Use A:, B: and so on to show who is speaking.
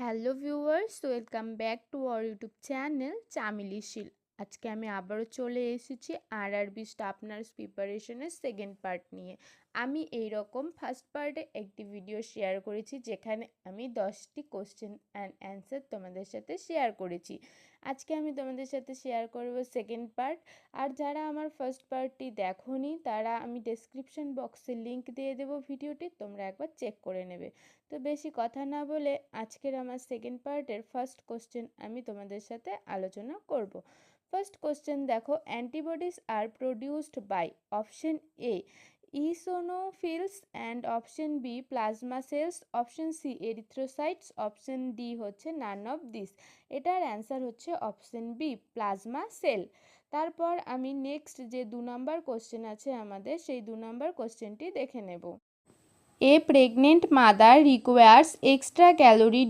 A: Hello viewers, welcome back to our YouTube channel Chameli Shil. আজকে আমি আবারও চলে এসেছি আরআরবি স্টাফ নার্স প্রিপারেশনের সেকেন্ড পার্ট নিয়ে। আমি এই রকম ফার্স্ট পার্টে একটি ভিডিও শেয়ার করেছি যেখানে আমি 10টি কোশ্চেন অ্যান্ড অ্যান্সার তোমাদের সাথে শেয়ার করেছি। আজকে আমি তোমাদের সাথে শেয়ার করব সেকেন্ড পার্ট। আর যারা আমার ফার্স্ট পার্টটি দেখোনি তারা আমি ডেসক্রিপশন বক্সে লিংক দিয়ে দেবো ভিডিওটি, তোমরা একবার চেক করে নেবে। তো বেশি কথা না বলে আজকের আমার সেকেন্ড পার্টের ফার্স্ট কোশ্চেন আমি তোমাদের সাথে আলোচনা করব। ফার্স্ট কোশ্চেন দেখো, antibodies are produced by option A eosinophils and option B plasma cells, option C erythrocytes, option D হচ্ছে নান অফ দিস। এটার অ্যান্সার হচ্ছে অপশন বি প্লাজমা সেল। তারপর আমি নেক্সট যে 2 নম্বর কোশ্চেন আছে আমাদের, সেই 2 নম্বর কোশ্চেনটি দেখে নেব। A pregnant mother requires extra calorie